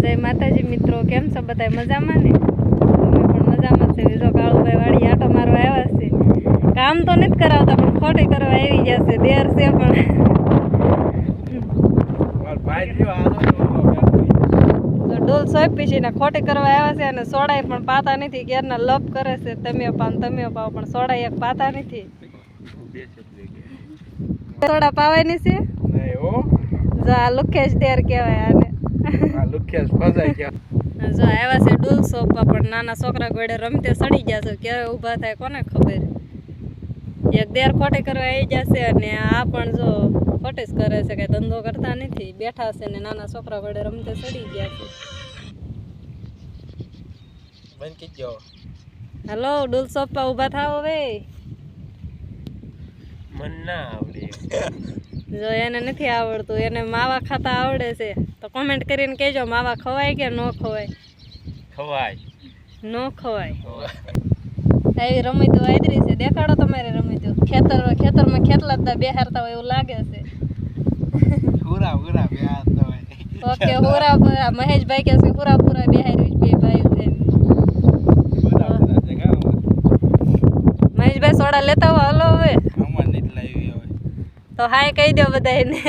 જય માતાજી મિત્રો, કેમ છો બધા? મજામાં ને? અમે પણ મજામાં છે. બીજો કાળુભાઈ વાડી આટો મારવા આવ્યા છે. કામ તો નથી કરાવતા પણ ખોટી કરવા આવી ગયા છે. દેર છે પણ ડોલ સોંપી છે ને ખોટી કરવા આવ્યા છે. અને સોડાય પણ પાતા નથી. ઘેરના લપ કરે છે, તમે પાવ પણ સોડાય એક પાતા નથી. સોડા પાવાની છે જો આ લુખેશ ડેર કહેવાય આને. જો આવ્યા છે ડોલ સોંપવા, પણ નાના છોકરા ગોળે રમતે સડી ગયા છે. ક્યારે ઊભા થાય કોને ખબર. એક દેર ખોટી કરવા આવી જશે અને આ પણ જો ખોટી જ કરે છે, કઈ ધંધો કરતા નથી, બેઠા છે ને નાના છોકરા ગોળે રમતે સડી ગયા છે. હાલો ડોલ સોંપવા ઊભા થાવ હવે. જો એને નથી આવડતું, એને માવા ખાતા આવડે છે. તો કોમેન્ટ કરીને કહેજો માવા ખવાય કે ન ખવાય. ન ખવાય. એવી રમતો આદરી છે, દેખાડો તમારે રમતો. ખેતરમાં ખેતલા જ બેહારતા હોય એવું લાગે છે. ઓકે હુરા મહેશભાઈ કે છે પૂરા બેહાર્યું બે ભાઈ છે. મહેશભાઈ સોડા લેતા હો, હલો હવે તો હાય કહી દો બધાને.